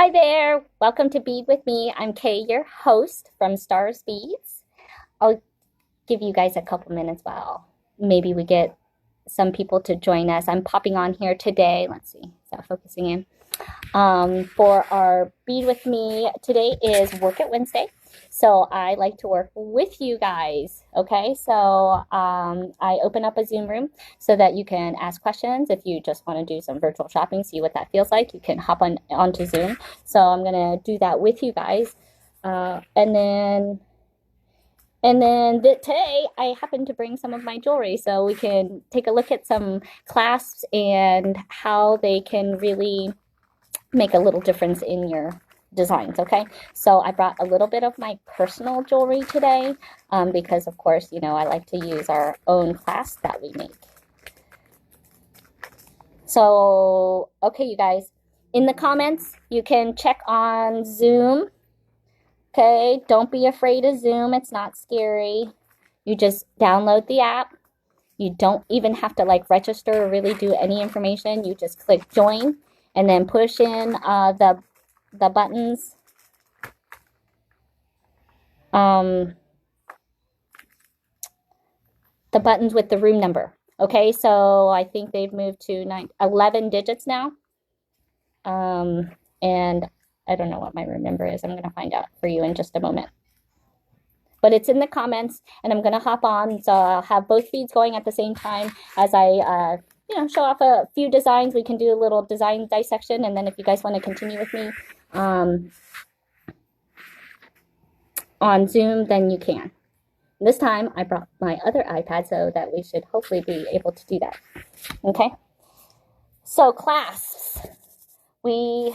Hi there, welcome to Bead with me. I'm Kay, your host from Stars Beads. I'll give you guys a couple minutes while maybe we get some people to join us. I'm popping on here today. Let's see, is that focusing in? For our Bead with me, today is Work It Wednesday. So I like to work with you guys, okay? So I open up a Zoom room so that you can ask questions. If you just want to do some virtual shopping, see what that feels like, you can hop onto Zoom. So I'm going to do that with you guys. And then today I happen to bring some of my jewelry so we can take a look at some clasps and how they can really make a little difference in your designs, okay? So I brought a little bit of my personal jewelry today because, of course, you know, I like to use our own clasp that we make. So, okay, you guys, in the comments, you can check on Zoom, okay? Don't be afraid of Zoom. It's not scary. You just download the app. You don't even have to like register or really do any information. You just click join and then push in the buttons. The buttons with the room number. Okay, so I think they've moved to 11 digits now. And I don't know what my room number is. I'm going to find out for you in just a moment. But it's in the comments, and I'm going to hop on. So I'll have both feeds going at the same time as I show off a few designs. We can do a little design dissection, and then if you guys want to continue with me on Zoom, then you can. This time, I brought my other iPad so that we should hopefully be able to do that. Okay? So, clasps. I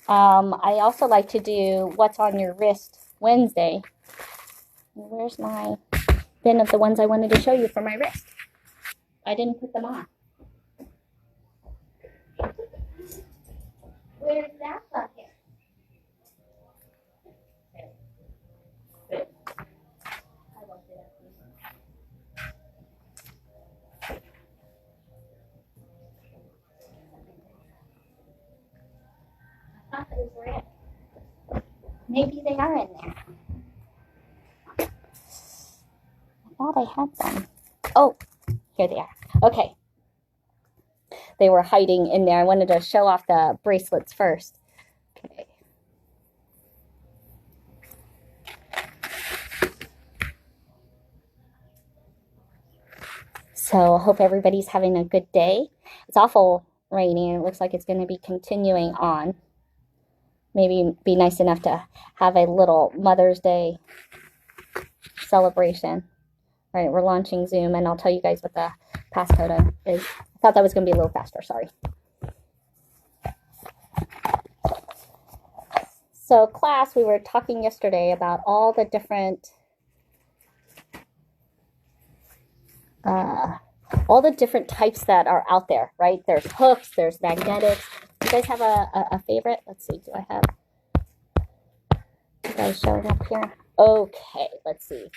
also like to do What's on Your Wrist Wednesday. Where's my bin of the ones I wanted to show you for my wrist? I didn't put them on. Where's that bucket? I thought those were it. Maybe they are in there. I thought I had them. Oh, here they are. Okay. They were hiding in there. I wanted to show off the bracelets first. Okay. So I hope everybody's having a good day. It's awful rainy and it looks like it's going to be continuing on. Maybe be nice enough to have a little Mother's Day celebration. All right, we're launching Zoom, and I'll tell you guys what the passcode is. I thought that was going to be a little faster, sorry. So class, we were talking yesterday about all the different types that are out there, right? There's hooks, there's magnetics. You guys have a favorite? Let's see, do I have you guys showing up here? Okay, let's see.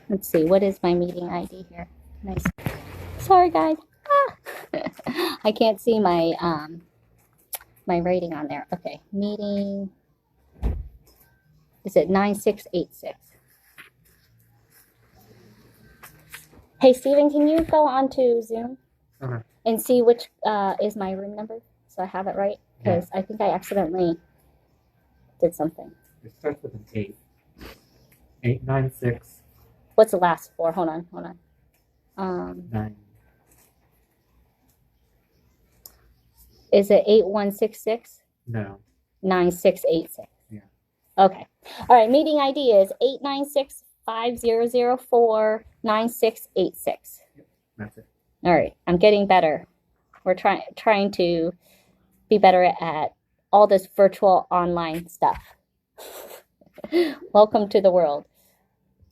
Let's see, what is my meeting ID here? Nice. Sorry, guys. Ah. I can't see my my rating on there. Okay, meeting. Is it 9686? Hey, Steven, can you go on to Zoom and see which is my room number so I have it right? Because I think I accidentally did something. It starts with an 8. 896. What's the last four? Hold on. 9. Is it 8166? No. 9686. Yeah. Okay. All right. Meeting ID is 896-5004-9686. Yep, that's it. All right. I'm getting better. We're trying to be better at all this virtual online stuff. Welcome to the world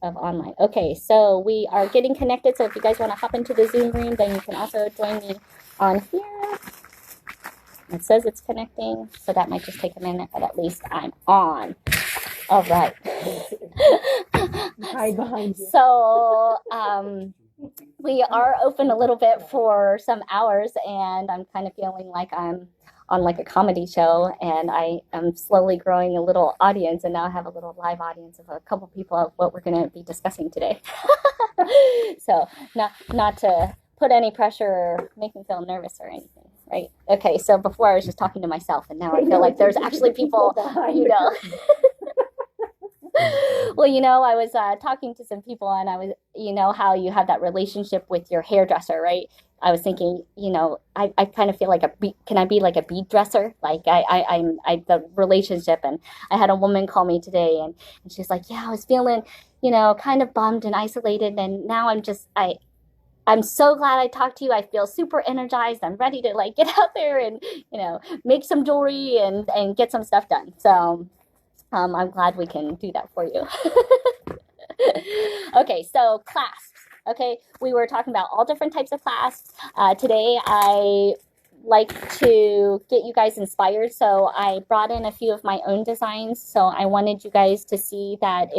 of online. Okay, so we are getting connected. So if you guys want to hop into the Zoom room, then you can also join me on here. It says it's connecting, so that might just take a minute, but at least I'm on. All right. Hide behind you. So we are open a little bit for some hours, and I'm kind of feeling like I'm on like a comedy show, and I am slowly growing a little audience, and now I have a little live audience of a couple people of what we're going to be discussing today. So not to put any pressure or make me feel nervous or anything, right? Okay, so before I was just talking to myself, and now I feel like there's actually people, you know. Well, you know, I was talking to some people, and I was, you know, how you have that relationship with your hairdresser, right? I was thinking, you know, I kind of feel like can I be like a bead dresser? Like I'm the relationship. And I had a woman call me today, and she's like, yeah, I was feeling, you know, kind of bummed and isolated. And now I'm so glad I talked to you. I feel super energized. I'm ready to like get out there and, you know, make some jewelry and get some stuff done. So I'm glad we can do that for you. Okay, so clasps. Okay, we were talking about all different types of clasps. Today I like to get you guys inspired, so I brought in a few of my own designs. So I wanted you guys to see that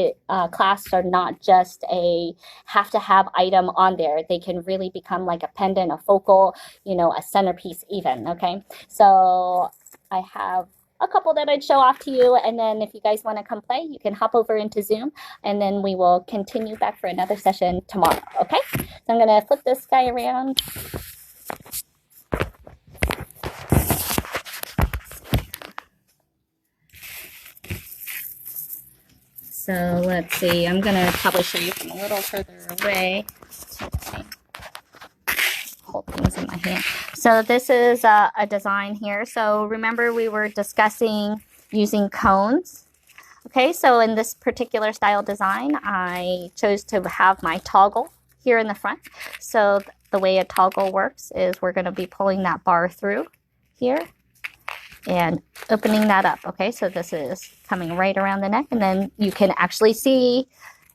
clasps are not just a have-to-have item on there. They can really become like a pendant, a focal, you know, a centerpiece even. Okay, so I have a couple that I'd show off to you, and then if you guys want to come play, you can hop over into Zoom, and then we will continue back for another session tomorrow. Okay, so I'm gonna flip this guy around. So let's see, I'm gonna probably show you from a little further away. Hold things in my hand. So this is a design here. So remember we were discussing using cones. Okay, so in this particular style design, I chose to have my toggle here in the front. So the way a toggle works is we're going to be pulling that bar through here and opening that up. Okay, so this is coming right around the neck, and then you can actually see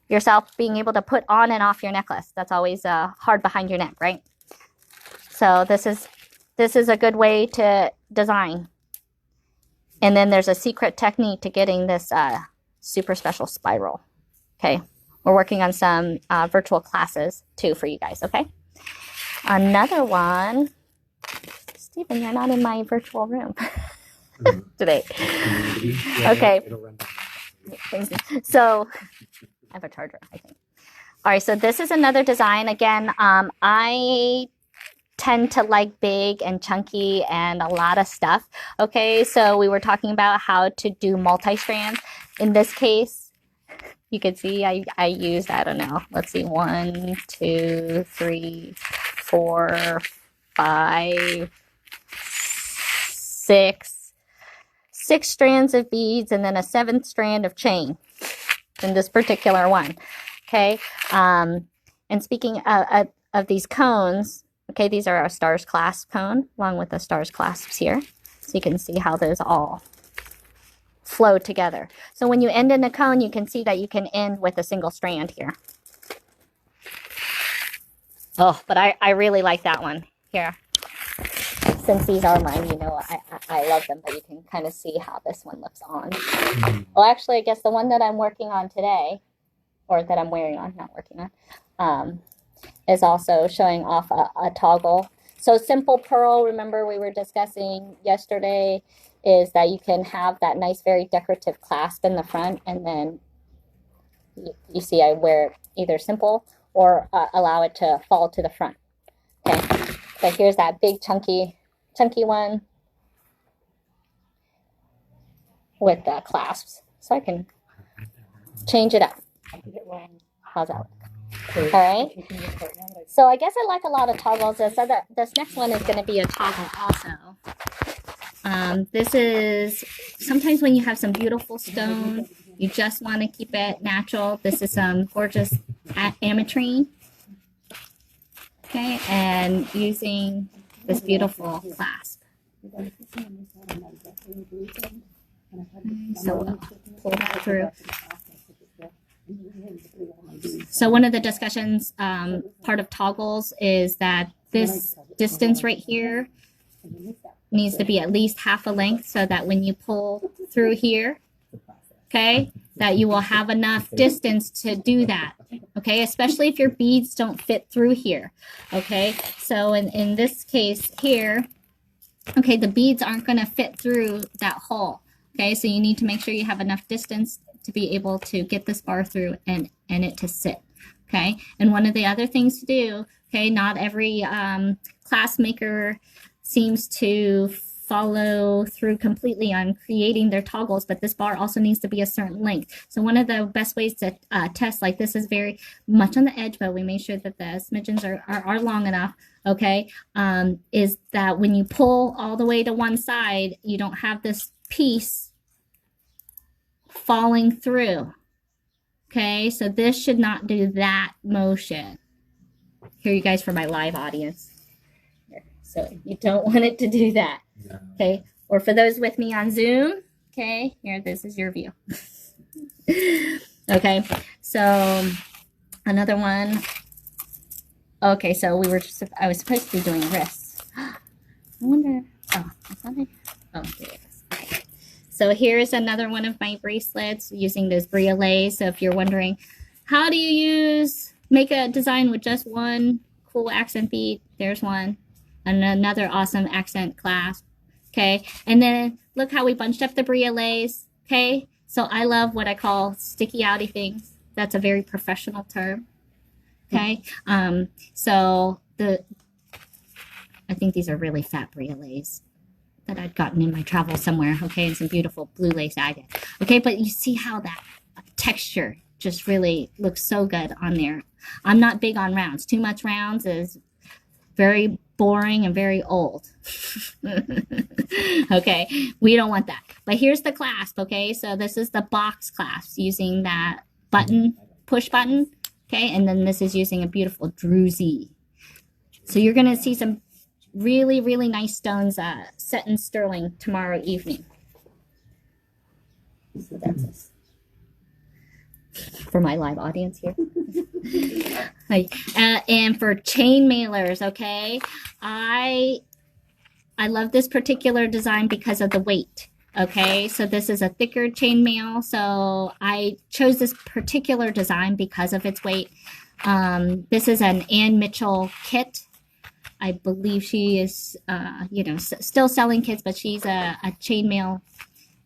yourself being able to put on and off your necklace. That's always hard behind your neck, right? So this is a good way to design. And then there's a secret technique to getting this super special spiral. Okay, we're working on some virtual classes too for you guys, okay? Another one, Stephen, you're not in my virtual room today. Okay, so I have a charger, I think. All right, so this is another design. Again, I tend to like big and chunky and a lot of stuff. Okay, so we were talking about how to do multi-strands. In this case, you can see I used, I don't know, let's see, 1, 2, 3, 4, 5, 6 strands of beads, and then a 7th strand of chain in this particular one. Okay, and speaking of these cones, okay, these are our stars clasp cone along with the stars clasps here. So you can see how those all flow together. So when you end in a cone, you can see that you can end with a single strand here. Oh, but I really like that one here. Since these are mine, you know, I love them, but you can kind of see how this one looks on. Well, actually, I guess the one that I'm working on today, or that I'm wearing on, not working on, is also showing off a toggle. So simple pearl, remember we were discussing yesterday, is that you can have that nice, very decorative clasp in the front, and then you see I wear it either simple or allow it to fall to the front. Okay, so here's that big chunky one with the clasps. So I can change it up. How's that? All right. So I guess I like a lot of toggles. So this next one is going to be a toggle also. This is sometimes when you have some beautiful stone, you just want to keep it natural. This is some gorgeous ametrine. Okay, and using this beautiful clasp. So we'll pull that through. So one of the discussions, part of toggles, is that this distance right here needs to be at least half a length so that when you pull through here, okay, that you will have enough distance to do that. Okay, especially if your beads don't fit through here. Okay, so in this case here, okay, the beads aren't going to fit through that hole. Okay, so you need to make sure you have enough distance to be able to get this bar through and it to sit. Okay, and one of the other things to do, okay, not every clasp maker seems to follow through completely on creating their toggles, but this bar also needs to be a certain length. So one of the best ways to test, like this is very much on the edge, but we make sure that the smidgens are long enough, okay, is that when you pull all the way to one side, you don't have this piece falling through. Okay, so this should not do that motion. Here, you guys, for my live audience. Here. So you don't want it to do that. No. Okay, or for those with me on Zoom, okay, here, this is your view. Okay, so another one. Okay, so I was supposed to be doing wrists. I wonder, oh, I thought oh, there it is. Okay. So here's another one of my bracelets using those briolets. So if you're wondering, how do you make a design with just one cool accent bead? There's one. And another awesome accent clasp. Okay. And then look how we bunched up the briolets. Okay. So I love what I call sticky outy things. That's a very professional term. Okay. So I think these are really fat briolets that I'd gotten in my travel somewhere, okay, and some beautiful blue lace agate. Okay, but you see how that texture just really looks so good on there. I'm not big on rounds. Too much rounds is very boring and very old. Okay, we don't want that. But here's the clasp, okay? So this is the box clasp using that button, push button, okay? And then this is using a beautiful druzy. So you're going to see some really, really nice stones set in sterling tomorrow evening. So that's us. For my live audience here. And for chain mailers, okay, I love this particular design because of the weight. Okay, so this is a thicker chain mail, so I chose this particular design because of its weight. This is an Ann Mitchell kit. I believe she is, still selling kits, but she's a chainmail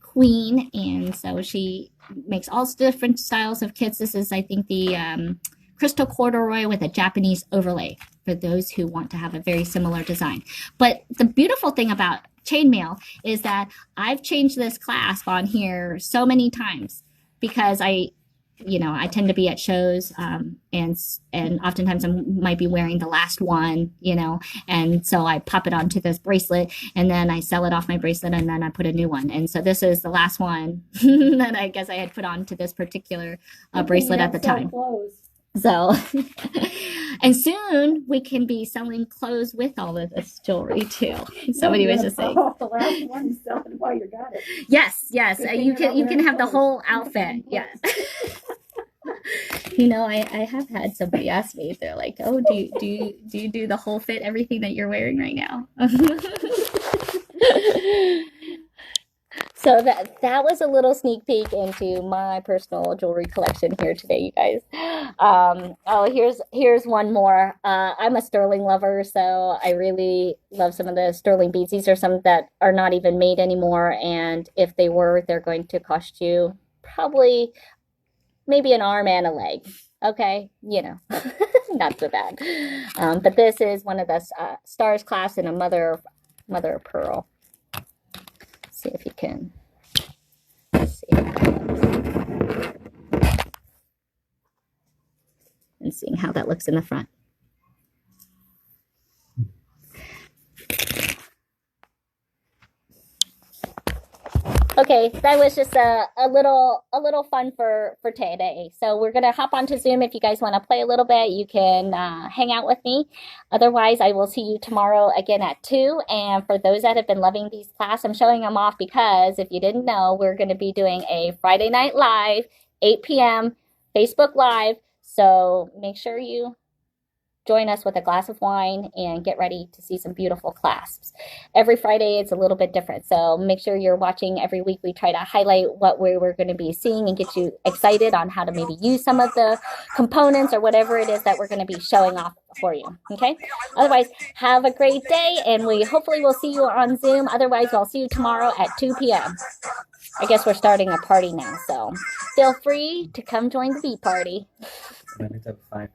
queen, and so she makes all different styles of kits. This is, I think, the crystal corduroy with a Japanese overlay for those who want to have a very similar design. But the beautiful thing about chainmail is that I've changed this clasp on here so many times because I tend to be at shows, and oftentimes I might be wearing the last one, and so I pop it onto this bracelet, and then I sell it off my bracelet, and then I put a new one. And so this is the last one that I guess I had put onto this particular bracelet at the time. So, and soon we can be selling clothes with all of this jewelry too. Somebody was just saying. The last one is selling while you got it. Yes. You can have the whole outfit. Yes. I have had somebody ask me. They're like, "Oh, do you do the whole fit, everything that you're wearing right now?" So that was a little sneak peek into my personal jewelry collection here today, you guys. Here's one more. I'm a sterling lover, so I really love some of the sterling beads. These are some that are not even made anymore, and if they were, they're going to cost you probably maybe an arm and a leg. Okay, not so bad. But this is one of the stars clasps in a mother of pearl. See if you can see and seeing how that looks in the front. Okay, that was just a little fun for today. So we're gonna hop onto Zoom. If you guys want to play a little bit, you can hang out with me. Otherwise, I will see you tomorrow again at 2. And for those that have been loving these classes, I'm showing them off because if you didn't know, we're going to be doing a Friday Night Live, 8 p.m. Facebook Live. So make sure you join us with a glass of wine and get ready to see some beautiful clasps. Every Friday, it's a little bit different. So make sure you're watching every week. We try to highlight what we're going to be seeing and get you excited on how to maybe use some of the components or whatever it is that we're going to be showing off for you. Okay. Otherwise, have a great day, and we hopefully will see you on Zoom. Otherwise, I'll see you tomorrow at 2 p.m. I guess we're starting a party now, so feel free to come join the BEAD party. Minutes of 5.